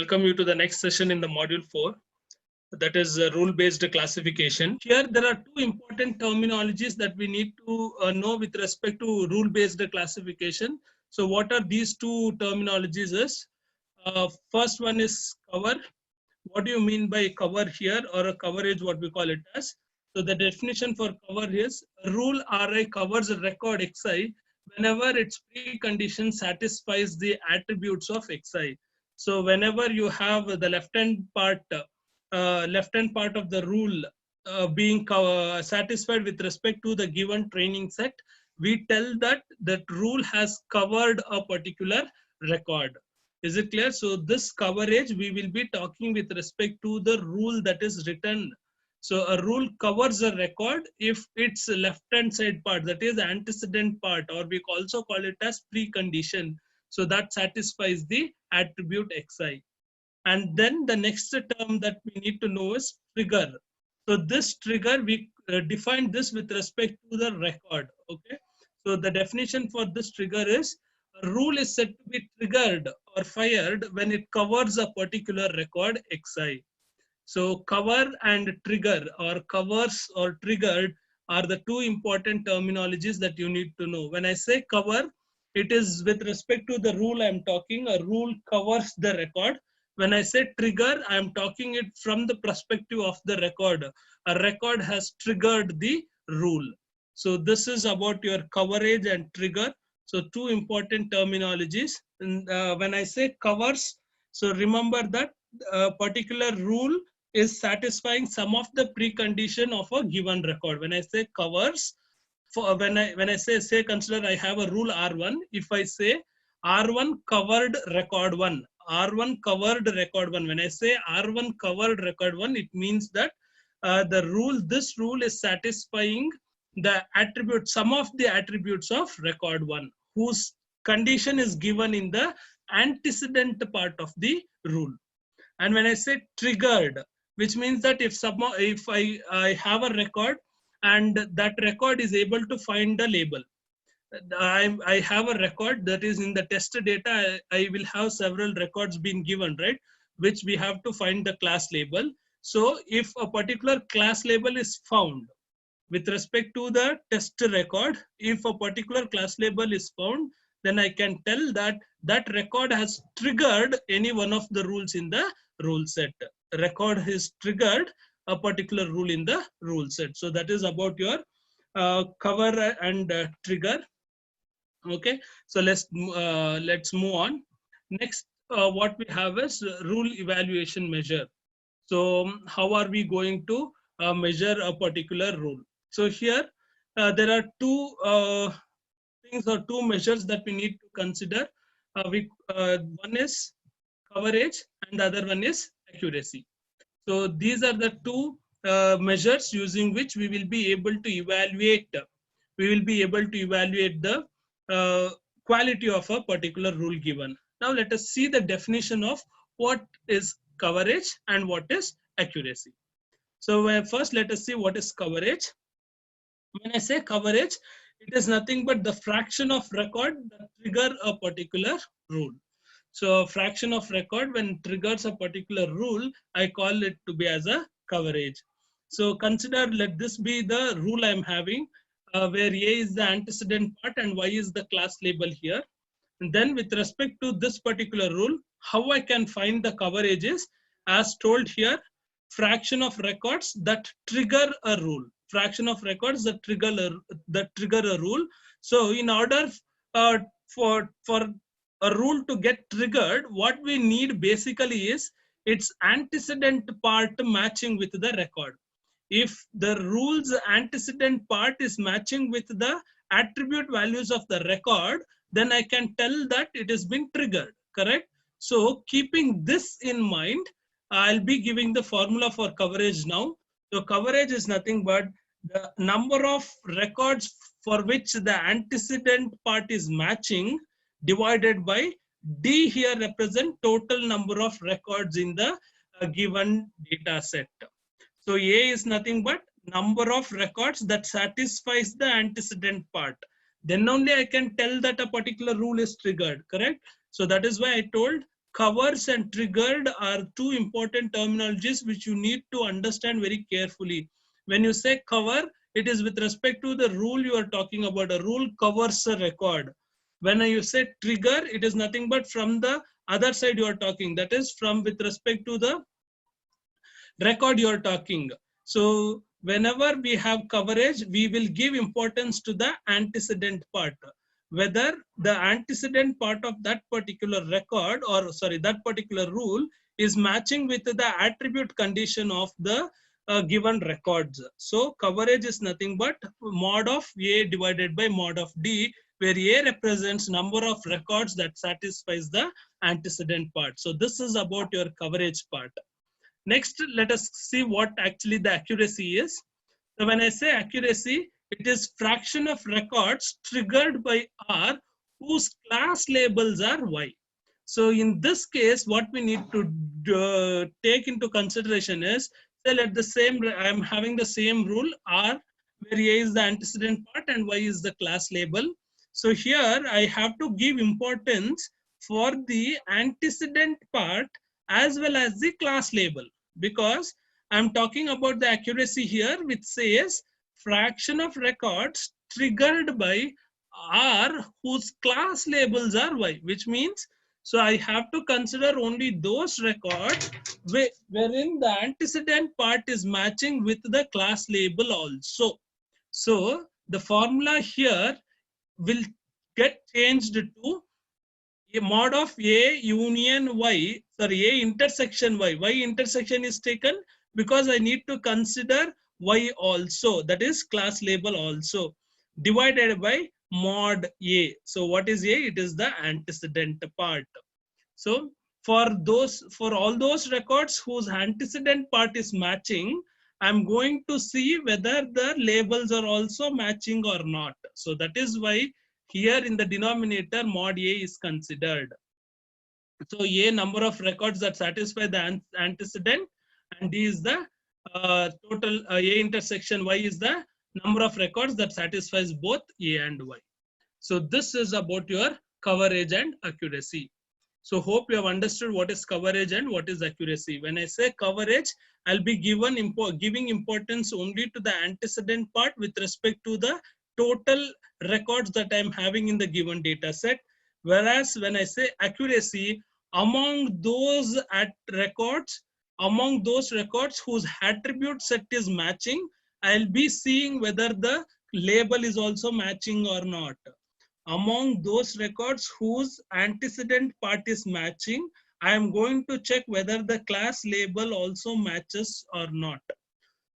welcome you to the next session in the module 4, that is rule-based classification. Here there are two important terminologies that we need to know with respect to rule-based classification. So what are these two terminologies is, first one is cover. What do you mean by cover here, or a coverage, what we call it as? So the definition for cover is rule Ri covers a record Xi whenever its precondition satisfies the attributes of Xi. So whenever you have the left-hand part of the rule being satisfied with respect to the given training set, we tell that that rule has covered a particular record. Is it clear? So this coverage we will be talking with respect to the rule that is written. So a rule covers a record if its left-hand side part, that is antecedent part, or we also call it as precondition. So that satisfies the attribute Xi. And then the next term that we need to know is trigger. So this trigger, we define this with respect to the record. Okay. So the definition for this trigger is a rule is said to be triggered or fired when it covers a particular record Xi. So cover and trigger, or covers or triggered, are the two important terminologies that you need to know. When I say cover, it is with respect to the rule I am talking. A rule covers the record. When I say trigger, I am talking it from the perspective of the record. A record has triggered the rule. So this is about your coverage and trigger. So two important terminologies. And, when I say covers, so remember that a particular rule is satisfying some of the precondition of a given record. When I say covers, for when I say consider I have a rule R1. If I say R1 covered record 1, R1 covered record 1. When I say R1 covered record 1, it means that this rule is satisfying the attribute, some of the attributes of record 1, whose condition is given in the antecedent part of the rule. And when I say triggered, which means that if I have a record and that record is able to find the label. I have a record that is in the test data. I will have several records being given, right? Which we have to find the class label. So if a particular class label is found with respect to the test record, if a particular class label is found, then I can tell that that record has triggered any one of the rules in the rule set. Record has triggered a particular rule in the rule set. So that is about your cover and trigger. Okay, so let's move on. Next, what we have is rule evaluation measure. So how are we going to measure a particular rule? So here there are two things or two measures that we need to consider. One is coverage and the other one is accuracy. So these are the two measures using which we will be able to evaluate. We will be able to evaluate the quality of a particular rule given. Now let us see the definition of what is coverage and what is accuracy. So first let us see what is coverage. When I say coverage, it is nothing but the fraction of record that trigger a particular rule. So a fraction of record when triggers a particular rule, I call it to be as a coverage. So consider, let this be the rule I'm having, where A is the antecedent part and Y is the class label here. And then with respect to this particular rule, how I can find the coverage is, as told here, fraction of records that trigger a rule. Fraction of records that trigger a rule. So in order for a rule to get triggered, what we need basically is its antecedent part matching with the record. If the rule's antecedent part is matching with the attribute values of the record, then I can tell that it has been triggered, correct? So keeping this in mind, I'll be giving the formula for coverage now. So coverage is nothing but the number of records for which the antecedent part is matching divided by D here represent total number of records in the given data set. So A is nothing but number of records that satisfies the antecedent part. Then only I can tell that a particular rule is triggered, correct? So that is why I told covers and triggered are two important terminologies which you need to understand very carefully. When you say cover, it is with respect to the rule you are talking about. A rule covers a record. When you say trigger, it is nothing but from the other side you are talking. That is from with respect to the record you are talking. So whenever we have coverage, we will give importance to the antecedent part. Whether the antecedent part of that particular record or sorry, that particular rule is matching with the attribute condition of the given records. So coverage is nothing but mod of A divided by mod of D, where A represents number of records that satisfies the antecedent part. So this is about your coverage part. Next, let us see what actually the accuracy is. So when I say accuracy, it is fraction of records triggered by R whose class labels are Y. So in this case, what we need to take into consideration is, say let the same, I'm having the same rule R, where A is the antecedent part and Y is the class label. So here I have to give importance for the antecedent part as well as the class label, because I'm talking about the accuracy here, which says fraction of records triggered by R whose class labels are Y, which means, so I have to consider only those records wherein the antecedent part is matching with the class label also. So the formula here will get changed to a mod of A union Y, sorry, A intersection Y. Y intersection is taken because I need to consider Y also, that is class label also, divided by mod A. So what is A? It is the antecedent part. So for all those records whose antecedent part is matching, I'm going to see whether the labels are also matching or not. So that is why here in the denominator mod A is considered. So A number of records that satisfy the antecedent, and D is the total A intersection Y is the number of records that satisfies both A and Y. So this is about your coverage and accuracy. So hope you have understood what is coverage and what is accuracy. When I say coverage, I'll be giving importance only to the antecedent part with respect to the total records that I'm having in the given data set. Whereas when I say accuracy, among those among those records whose attribute set is matching, I'll be seeing whether the label is also matching or not. Among those records whose antecedent part is matching, I am going to check whether the class label also matches or not.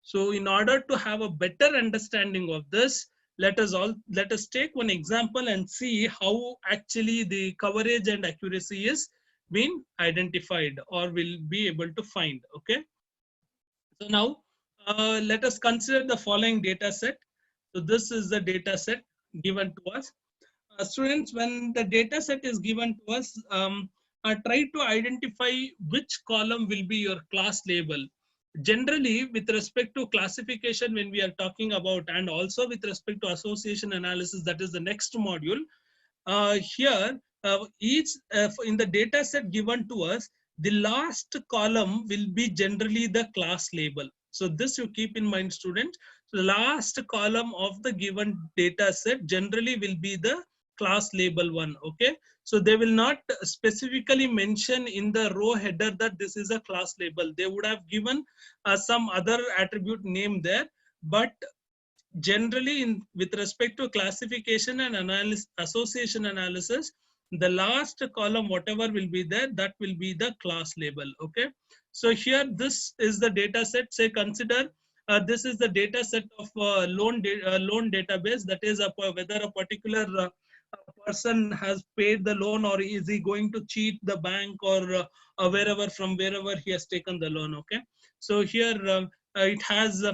So in order to have a better understanding of this, let us take one example and see how actually the coverage and accuracy is been identified or will be able to find. Okay. So now let us consider the following data set. So this is the data set given to us. Students, when the data set is given to us, try to identify which column will be your class label. Generally, with respect to classification, when we are talking about, and also with respect to association analysis, that is the next module, here each in the data set given to us, the last column will be generally the class label. So this you keep in mind, students. The last column of the given data set generally will be the class label one. Okay, so they will not specifically mention in the row header that this is a class label. They would have given some other attribute name there, but generally with respect to classification and association analysis, the last column whatever will be there, that will be the class label. Okay, so here this is the data set. Say consider this is the data set of loan database, that is whether a particular person has paid the loan or is he going to cheat the bank or wherever he has taken the loan. Okay, so here it has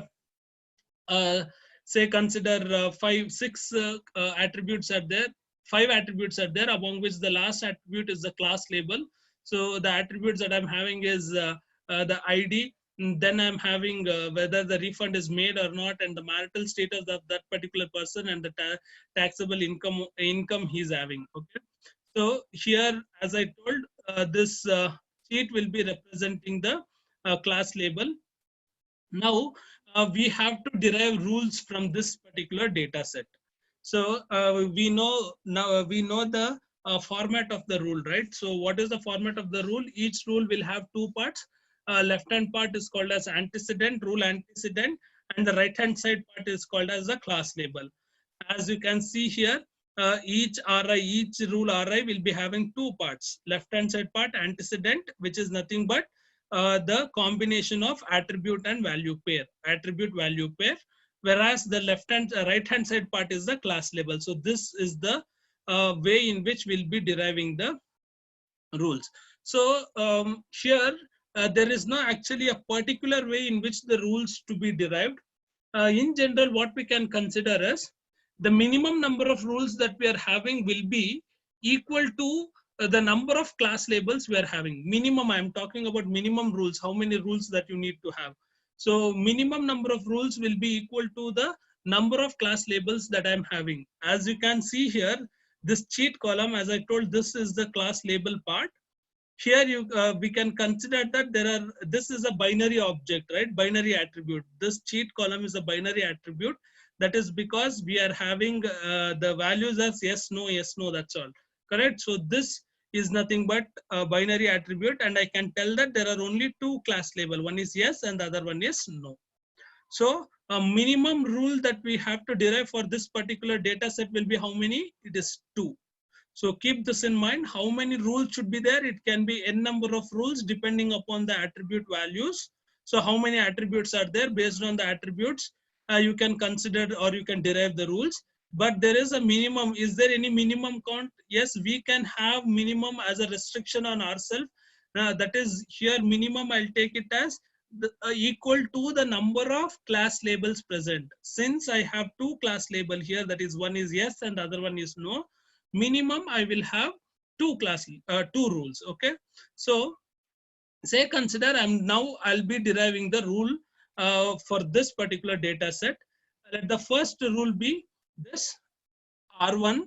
say consider 5 6 attributes are there, 5 attributes are there, among which the last attribute is the class label. So the attributes that I'm having is the ID, then I'm having whether the refund is made or not, and the marital status of that particular person, and the taxable income he's having. Okay, so here, as I told, this cheat will be representing the class label. Now we have to derive rules from this particular data set. So we know now we know the format of the rule, right? So what is the format of the rule? Each rule will have two parts. Left hand part is called as antecedent, rule antecedent, and the right hand side part is called as the class label. As you can see here, each RI, each rule RI will be having two parts. Left hand side part antecedent, which is nothing but the combination of attribute and value pair, attribute value pair, whereas the right hand side part is the class label. So this is the way in which we'll be deriving the rules. So here there is no actually a particular way in which the rules to be derived. In general, what we can consider as the minimum number of rules that we are having will be equal to the number of class labels we are having. Minimum, I am talking about minimum rules, how many rules that you need to have. So minimum number of rules will be equal to the number of class labels that I'm having. As you can see here, this cheat column, as I told, this is the class label part. Here we can consider that this is a binary object, right? Binary attribute. This cheat column is a binary attribute. That is because we are having the values as yes, no, that's all. Correct? So this is nothing but a binary attribute, and I can tell that there are only two class label. One is yes and the other one is no. So a minimum rule that we have to derive for this particular data set will be how many? It is 2. So keep this in mind. How many rules should be there? It can be n number of rules depending upon the attribute values. So how many attributes are there? Based on the attributes, you can consider or you can derive the rules. But there is a minimum. Is there any minimum count? Yes, we can have minimum as a restriction on ourselves. That is here minimum, I'll take it as equal to the number of class labels present. Since I have two class label here, that is one is yes and the other one is no. Minimum I will have two rules. Okay, so say consider I'll be deriving the rule for this particular data set. Let the first rule be this R1.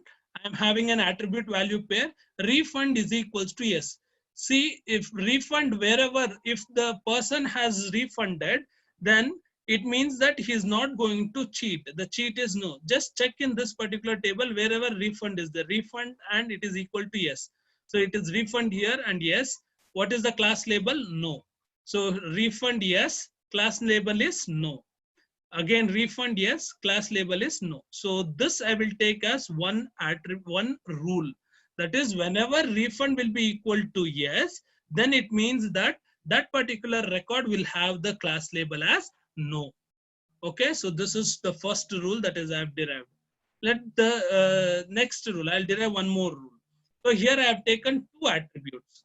I'm having an attribute value pair. Refund is equals to yes. See, if refund wherever, if the person has refunded, then it means that he is not going to cheat. The cheat is no. Just check in this particular table wherever refund is the refund and it is equal to yes. So it is refund here and yes. What is the class label? No. So refund yes, class label is no. Again refund yes, class label is no. So this I will take as one rule. That is whenever refund will be equal to yes, then it means that that particular record will have the class label as no. Okay, so this is the first rule that is I have derived. Let the next rule, I'll derive one more rule. So here I have taken two attributes.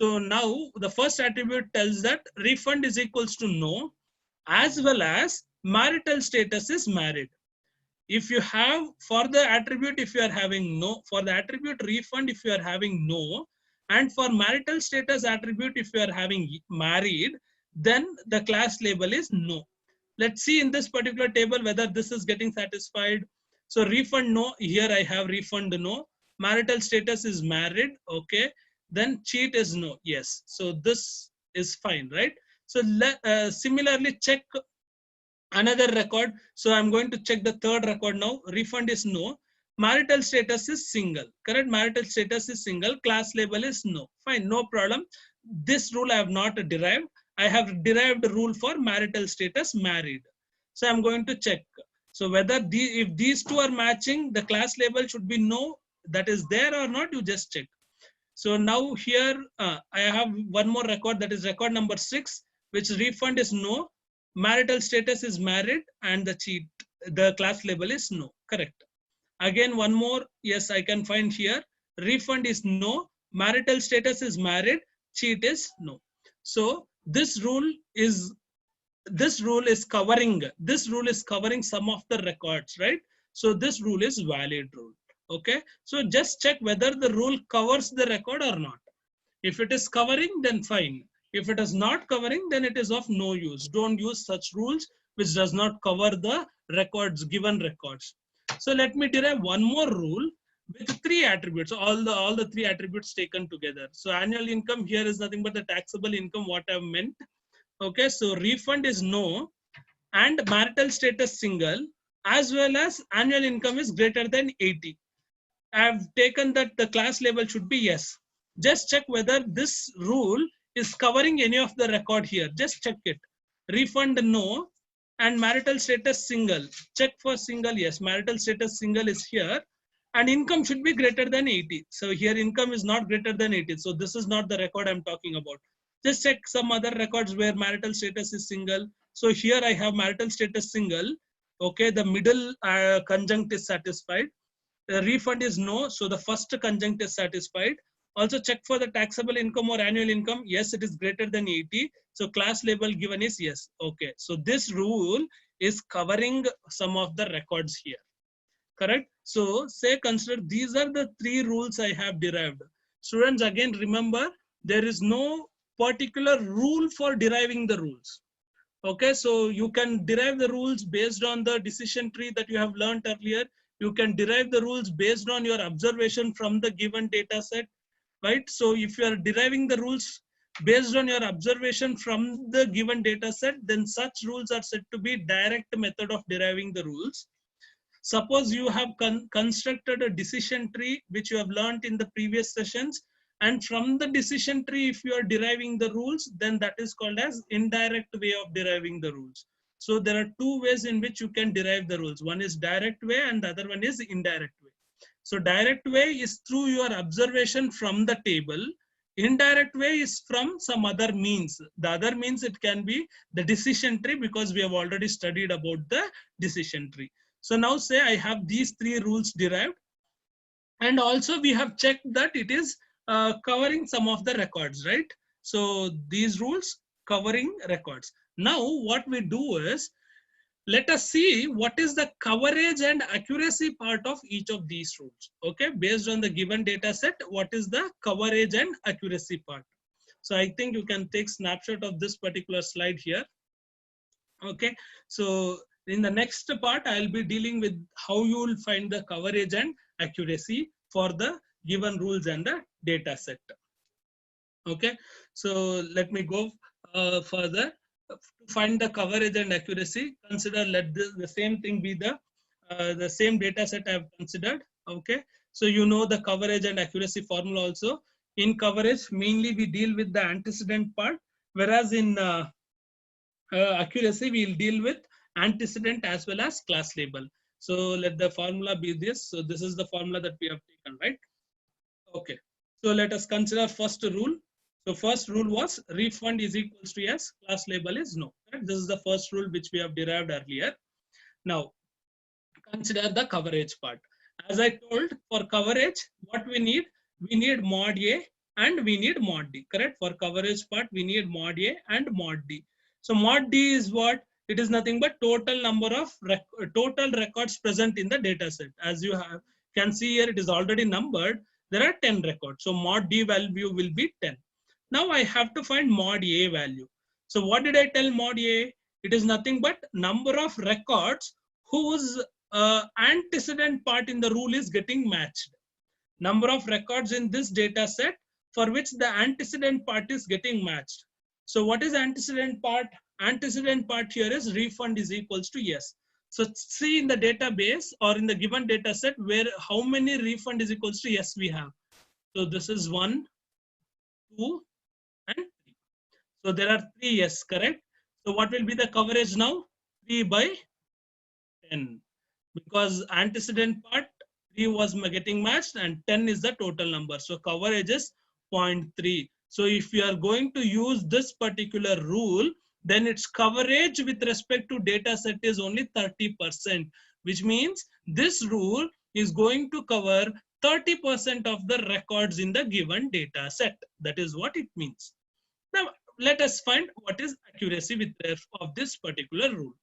So now the first attribute tells that refund is equals to no, as well as marital status is married. If you have for the attribute, if you are having no, for the attribute refund, if you are having no, and for marital status attribute, if you are having married, then the class label is no. Let's see in this particular table whether this is getting satisfied. So refund no, here I have refund no, marital status is married, okay, then cheat is no, yes. So this is fine, right? So similarly check another record. So I'm going to check the third record now. Refund is no. Marital status is single. Correct? Marital status is single. Class label is no. Fine, no problem. This rule I have not derived. I have derived a rule for marital status married. So I'm going to check. So whether if these two are matching, the class label should be no. That is there or not, you just check. So now here I have one more record, that is record number 6, which refund is no. Marital status is married and the class label is no. Correct. Again one more, yes, I can find here. Refund is no, marital status is married, cheat is no. So this rule is covering some of the records, right? So this rule is valid rule. Okay, so just check whether the rule covers the record or not. If it is covering, then fine. If it is not covering, then it is of no use. Don't use such rules which does not cover the records, given records. So let me derive one more rule. with three attributes, all the three attributes taken together. So annual income here is nothing but the taxable income, what I've meant. Okay, so refund is no, and marital status single, as well as annual income is greater than 80. I've taken that the class label should be yes. Just check whether this rule is covering any of the record here. Just check it. Refund no, and marital status single. Check for single, yes. Marital status single is here, and income should be greater than 80. So here income is not greater than 80. So this is not the record I'm talking about. Just check some other records where marital status is single. So here I have marital status single. Okay, the middle conjunct is satisfied. The refund is no, so the first conjunct is satisfied. Also check for the taxable income or annual income. Yes, it is greater than 80. So class label given is yes. Okay, so this rule is covering some of the records here. Correct? So say consider these are the three rules I have derived. Students, again remember, there is no particular rule for deriving the rules. Okay, so you can derive the rules based on the decision tree that you have learned earlier. You can derive the rules based on your observation from the given data set, right? So if you are deriving the rules based on your observation from the given data set, then such rules are said to be direct method of deriving the rules. Suppose you have constructed a decision tree, which you have learned in the previous sessions, and from the decision tree, if you are deriving the rules, then that is called as indirect way of deriving the rules. So there are two ways in which you can derive the rules. One is direct way and the other one is indirect way. So direct way is through your observation from the table. Indirect way is from some other means. The other means it can be the decision tree, because we have already studied about the decision tree. So now say I have these three rules derived, and also we have checked that it is covering some of the records, right? So these rules covering records. Now what we do is, let us see what is the coverage and accuracy part of each of these rules. Okay, based on the given data set, what is the coverage and accuracy part? So I think you can take snapshot of this particular slide here. Okay, so in the next part, I'll be dealing with how you will find the coverage and accuracy for the given rules and the data set. Okay, so let me go further. To find the coverage and accuracy, consider let the same thing be the same data set I've considered. Okay, so you know the coverage and accuracy formula also. In coverage, mainly we deal with the antecedent part, whereas in accuracy, we'll deal with antecedent as well as class label. So let the formula be this. So this is the formula that we have taken, right? Okay. So let us consider first rule. So first rule was refund is equals to yes, class label is no. Right? This is the first rule which we have derived earlier. Now consider the coverage part. As I told, for coverage, what we need mod A and we need mod D. Correct? For coverage part, we need mod A and mod D. So mod D is what? It is nothing but total number of total records present in the data set. As you can see here, it is already numbered. There are 10 records. So mod D value will be 10. Now I have to find mod A value. So what did I tell mod A? It is nothing but number of records whose antecedent part in the rule is getting matched. Number of records in this data set for which the antecedent part is getting matched. So what is antecedent part? Antecedent part here is refund is equals to yes. So see in the database or in the given data set where how many refund is equals to yes we have. So this is 1, 2, and 3. So there are 3 yes, correct? So what will be the coverage now? 3 by 10. Because antecedent part 3 was getting matched and 10 is the total number. So coverage is 0.3. So if you are going to use this particular rule, then its coverage with respect to data set is only 30%, which means this rule is going to cover 30% of the records in the given data set. That is what it means. Now let us find what is accuracy with of this particular rule.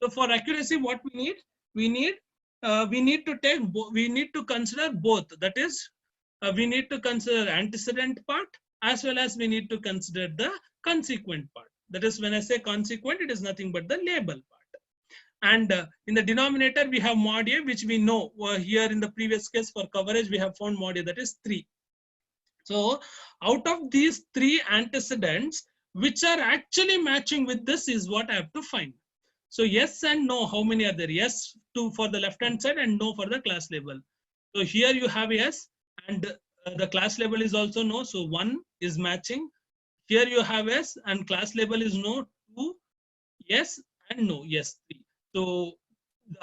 So for accuracy, what we need? We need to consider both. That is, we need to consider antecedent part as well as we need to consider the consequent part. That is, when I say consequent, it is nothing but the label part. And in the denominator, we have mod A, which we know here in the previous case for coverage, we have found mod A, that is 3. So out of these 3 antecedents, which are actually matching with this is what I have to find. So yes and no, how many are there? Yes to for the left hand side and no for the class label. So here you have yes, and the class label is also no. So 1 is matching. Here you have yes and class label is no. 2 yes and no. Yes 3. So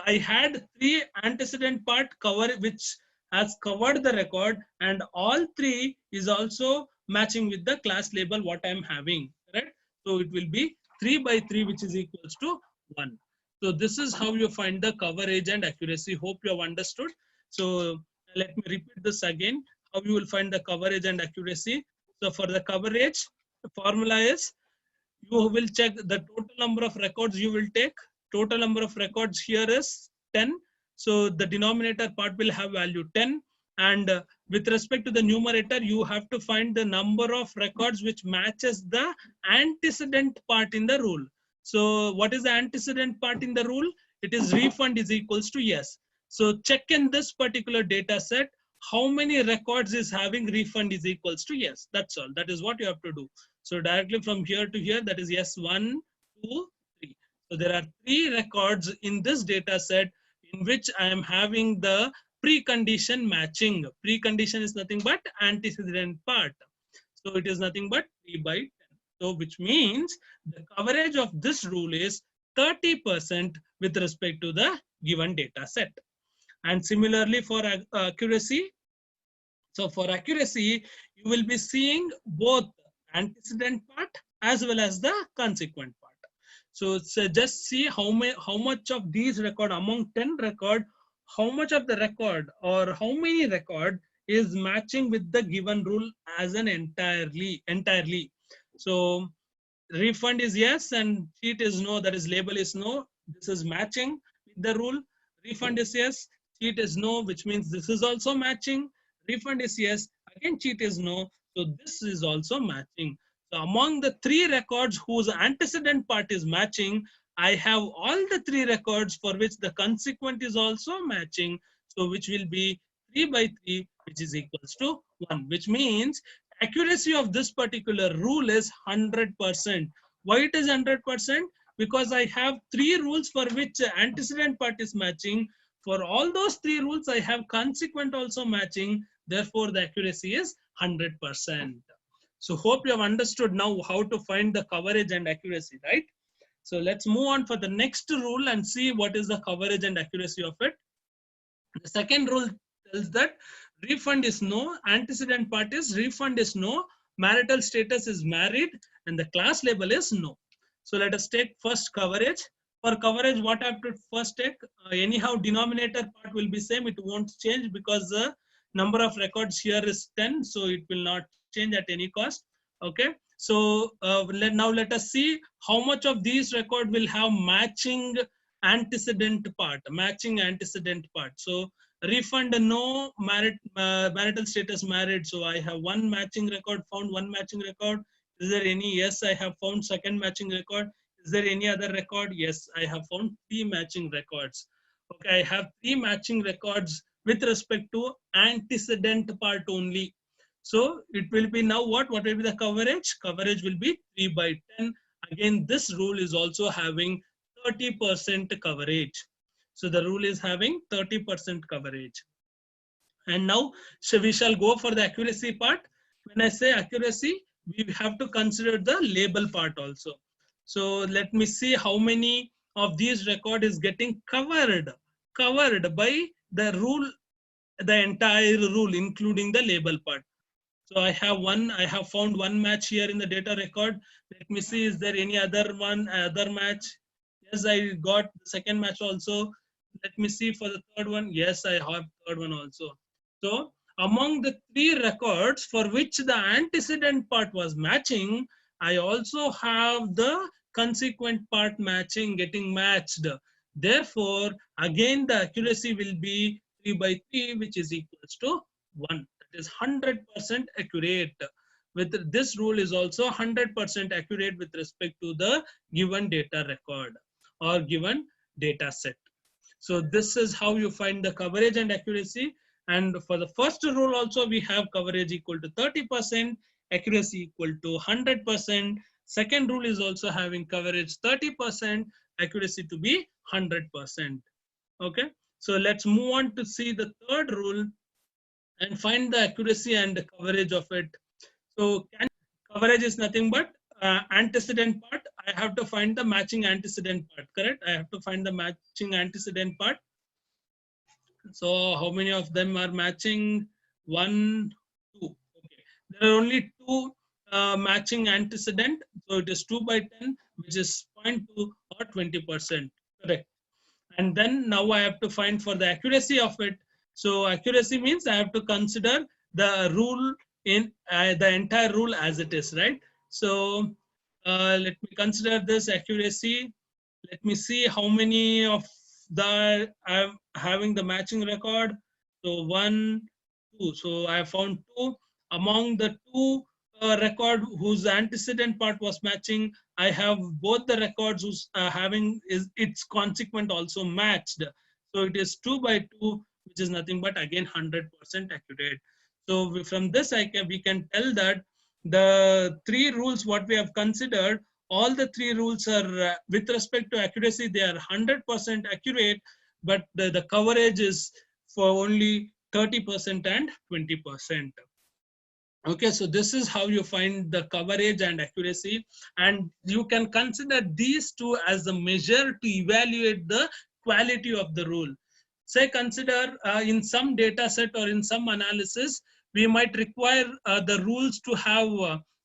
I had 3 antecedent part cover which has covered the record, and all 3 is also matching with the class label what I am having, right? So it will be 3 by 3, which is equals to 1. So this is how you find the coverage and accuracy. Hope you have understood. So let me repeat this again, how you will find the coverage and accuracy. So for the coverage, the formula is you will check the total number of records you will take. Total number of records here is 10. So the denominator part will have value 10. And with respect to the numerator, you have to find the number of records which matches the antecedent part in the rule. So what is the antecedent part in the rule? It is refund is equals to yes. So check in this particular data set, how many records is having refund is equals to yes. That's all. That is what you have to do. So directly from here to here, that is yes, 1, 2, 3. So there are 3 records in this data set in which I am having the precondition matching. Precondition is nothing but antecedent part. So it is nothing but 3 by 10. So which means the coverage of this rule is 30% with respect to the given data set. And similarly for accuracy, so for accuracy, you will be seeing both antecedent part as well as the consequent part. So just see how much of these record among 10 record, how much of the record or how many record is matching with the given rule as an entirely. So refund is yes and cheat is no, that is label is no. This is matching with the rule. Refund is yes, cheat is no, which means this is also matching. Refund is yes, again cheat is no, so this is also matching. So among the 3 records whose antecedent part is matching, I have all the 3 records for which the consequent is also matching, so which will be 3 by 3, which is equals to 1, which means accuracy of this particular rule is 100%. Why it is 100%? Because I have 3 rules for which antecedent part is matching. For all those 3 rules, I have consequent also matching. Therefore, the accuracy is 100%. So hope you have understood now how to find the coverage and accuracy, right? So let's move on for the next rule and see what is the coverage and accuracy of it. The second rule tells that refund is no, antecedent part is refund is no, marital status is married, and the class label is no. So let us take first coverage. For coverage, what I have to first take, anyhow denominator part will be same, it won't change because the number of records here is 10, so it will not change at any cost. Okay, so now let us see how much of these record will have matching antecedent part, matching antecedent part. So refund no, marital status married, so I have 1 matching record found, 1 matching record. Is there any? Yes, I have found second matching record. Is there any other record? Yes, I have found 3 matching records. Okay, I have 3 matching records with respect to antecedent part only. So it will be now what will be the coverage? Coverage will be 3 by 10. Again, this rule is also having 30% coverage. So the rule is having 30% coverage. And now, so we shall go for the accuracy part. When I say accuracy, we have to consider the label part also. So let me see how many of these record is getting covered by the rule, the entire rule, including the label part. So I have found 1 match here in the data record. Let me see, is there any other match? Yes, I got the second match also. Let me see for the third one. Yes, I have third one also. So among the 3 records for which the antecedent part was matching, I also have the consequent part matching, getting matched. Therefore, again, the accuracy will be 3 by 3, which is equals to 1. That is 100% accurate. With this rule is also 100% accurate with respect to the given data record or given data set. So this is how you find the coverage and accuracy. And for the first rule also, we have coverage equal to 30%, accuracy equal to 100%. Second rule is also having coverage 30%, accuracy to be 100%. Okay, so let's move on to see the third rule and find the accuracy and the coverage of it. So coverage is nothing but antecedent part. I have to find the matching antecedent part, correct? I have to find the matching antecedent part. So how many of them are matching? 1, 2. Okay. There are only 2 matching antecedent. So it is 2 by 10, which is 0.2 or 20%. Correct. And then now I have to find for the accuracy of it. So accuracy means I have to consider the rule in the entire rule as it is, right? So let me consider this accuracy. Let me see how many of the I'm having the matching record. So 1, 2. So I found 2 among the 2 record whose antecedent part was matching. I have both the records whose having is its consequent also matched. So it is 2 by 2, which is nothing but again 100% accurate. So from this we can tell that the 3 rules what we have considered, all the 3 rules are with respect to accuracy, they are 100% accurate, but the coverage is for only 30% and 20%. Okay, so this is how you find the coverage and accuracy, and you can consider these 2 as the measure to evaluate the quality of the rule. Say consider in some data set or in some analysis, we might require the rules to have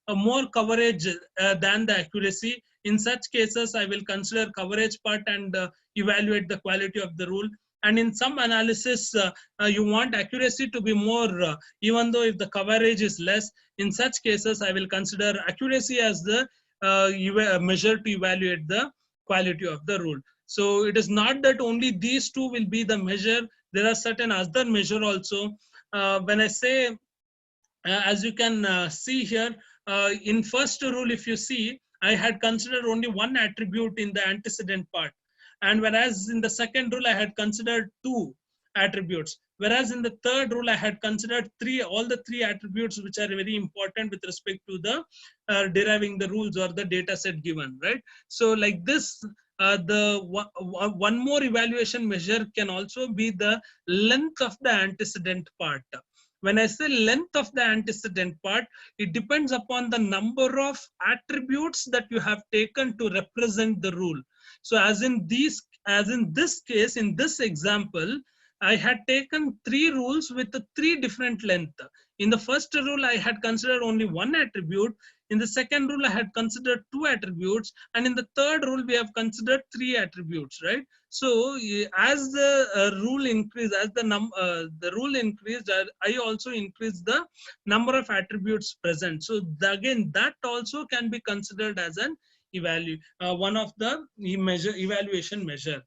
a more coverage than the accuracy. In such cases, I will consider coverage part and evaluate the quality of the rule. And in some analysis, you want accuracy to be more, even though if the coverage is less. In such cases, I will consider accuracy as the measure to evaluate the quality of the rule. So it is not that only these 2 will be the measure. There are certain other measure also. When I say, as you can see here, in first rule, if you see, I had considered only 1 attribute in the antecedent part. And whereas in the second rule, I had considered 2 attributes. Whereas in the third rule, I had considered all the 3 attributes, which are very important with respect to the deriving the rules or the data set given, right? So like this, the one more evaluation measure can also be the length of the antecedent part. When I say length of the antecedent part, it depends upon the number of attributes that you have taken to represent the rule. So as in this case, in this example, I had taken 3 rules with 3 different length. In the first rule, I had considered only 1 attribute. In the second rule, I had considered 2 attributes. And in the third rule, we have considered 3 attributes, right? So as the rule increased, as the rule increased, I also increased the number of attributes present. So again, that also can be considered as an one of the evaluation measure.